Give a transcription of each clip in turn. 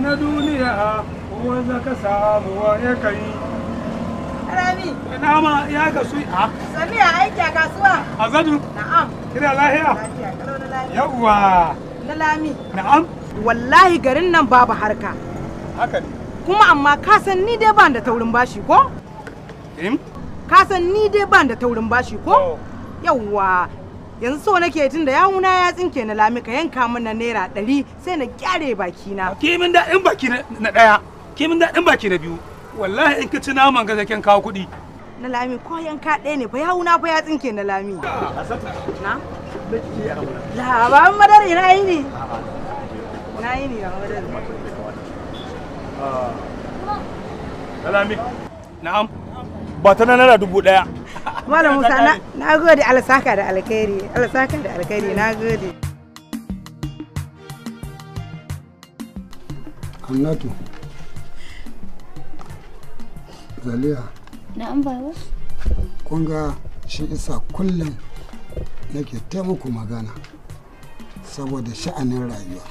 na duniya wanda ka samu ya kai. Rami. Ina ma ya ga su a. Sani a aiki a kasuwa. Azadu. Na'am. Kina lahiya? Lafiya, kalau na lafiya. Yawwa. Na lami. Na'am. Wallahi garin nan babu harka. Haka ne. Kuma amma ka san ni dai ban da taurin bashi ko? Ka san ni dai ban da taurin bashi ko? Yawwa. Yanzu so nake tun da yawuna ya tsinke na lami ka yanka min na naira 100 sai na gyare baki na. Ki min daɗin baki na ɗaya. Ki min daɗin baki na biyu. Wallahi in ka ci naman ga zaken kawo kuɗi. Na lami ko yanka ɗaya ne fa yawuna fa ya tsinke na lami. Na? La ba madar ina yi ne. Na yi ne ba madar. Lami. Na'am. Ba ta naira 1000. Malam Musa na gode alsaka da alkhairi. Alsaka da alkhairi na gode. Hannatu. Zaliya. Na'am baba. Kun ga shi isa kullum nake taimako magana saboda sha'anin rayuwa.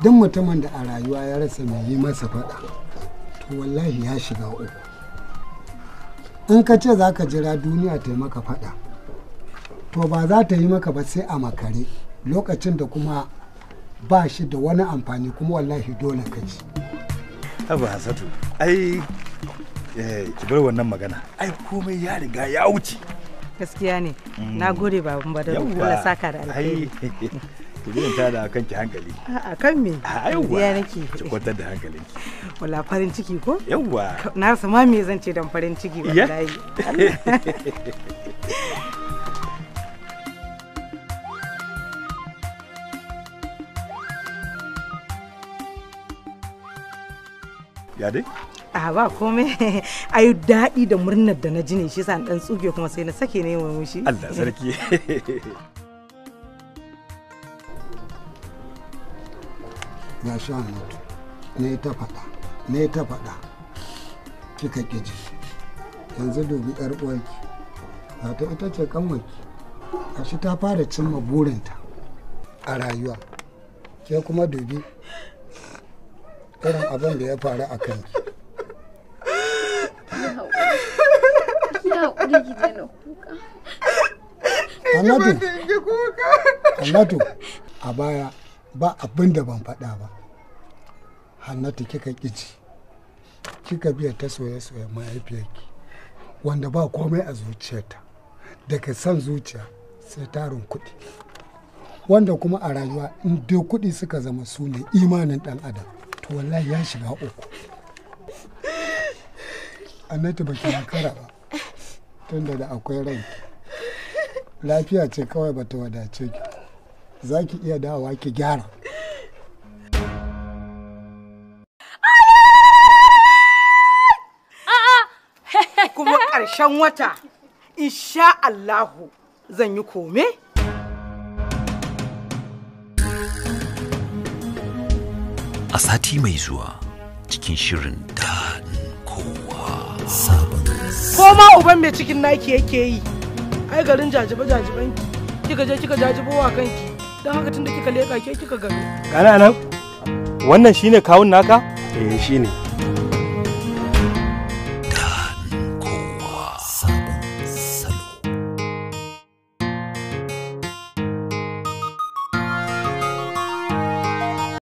Duk mutumin da a rayuwa ya rasa mai yi masa faɗa, to wallahi ya shiga uku. In ka ce za ka jira duniya ta yi maka faɗa, to ba za ta yi maka ba sai a makare lokacin da kuma ba shi da wani amfani kuma wallahi dole ka ji. Abu Hassatu, ai ki bar wannan magana. Ai komai ya riga ya wuce. Gaskiya ne. Na gode baban Badaru. Allah saka da alheri. Ki biyan ta da kanki hankali. A kan me? Yawwa. Ya nake. Ki kwantar da hankalinki. Wala farin ciki ko? Yawwa. Na rasa ma me zan ce dan farin ciki wallahi. Ya dai? A ba komai. Ayi daɗi da murnar da na ji ne shi yasa dan tsuge kuma sai na sake ne murmushi. Allah sarki. Ya sha mutu, ne ta faɗa, kika ƙiji. Yanzu dubi ‘yar uwarki, ta ita ce kanwarki, gashi ta fara cimma burinta a rayuwa. Ke kuma dubi irin abin da ya faru a kanki. Hannatu, a baya ba abin da ban faɗa ba. Hannatu kika ƙici, kika biya ta soye-soye mahaifiyarki wanda ba komai a zuciyarta, daga son zuciya sai tarin kuɗi, wanda kuma a rayuwa in dai kuɗi suka zama su ne imanin ɗan adam, to wallahi ya shiga uku. Hannatu baki makara ba, tunda da akwai ranki. Lafiya ce kawai bata wadace ki, za ki iya dawowa ki gyara. Kuma ƙarshen wata insha Allahu zan yi kome. A sati mai zuwa cikin shirin Dadin Kowa Sabon. Ko ma uban mai cikin naki yake yi. Ai garin jajibe-jajiben kika je kika jajibo wa kanki. Don haka tunda kika leka ke kika gani. Kana nan? Wannan shine kawun naka? Shine.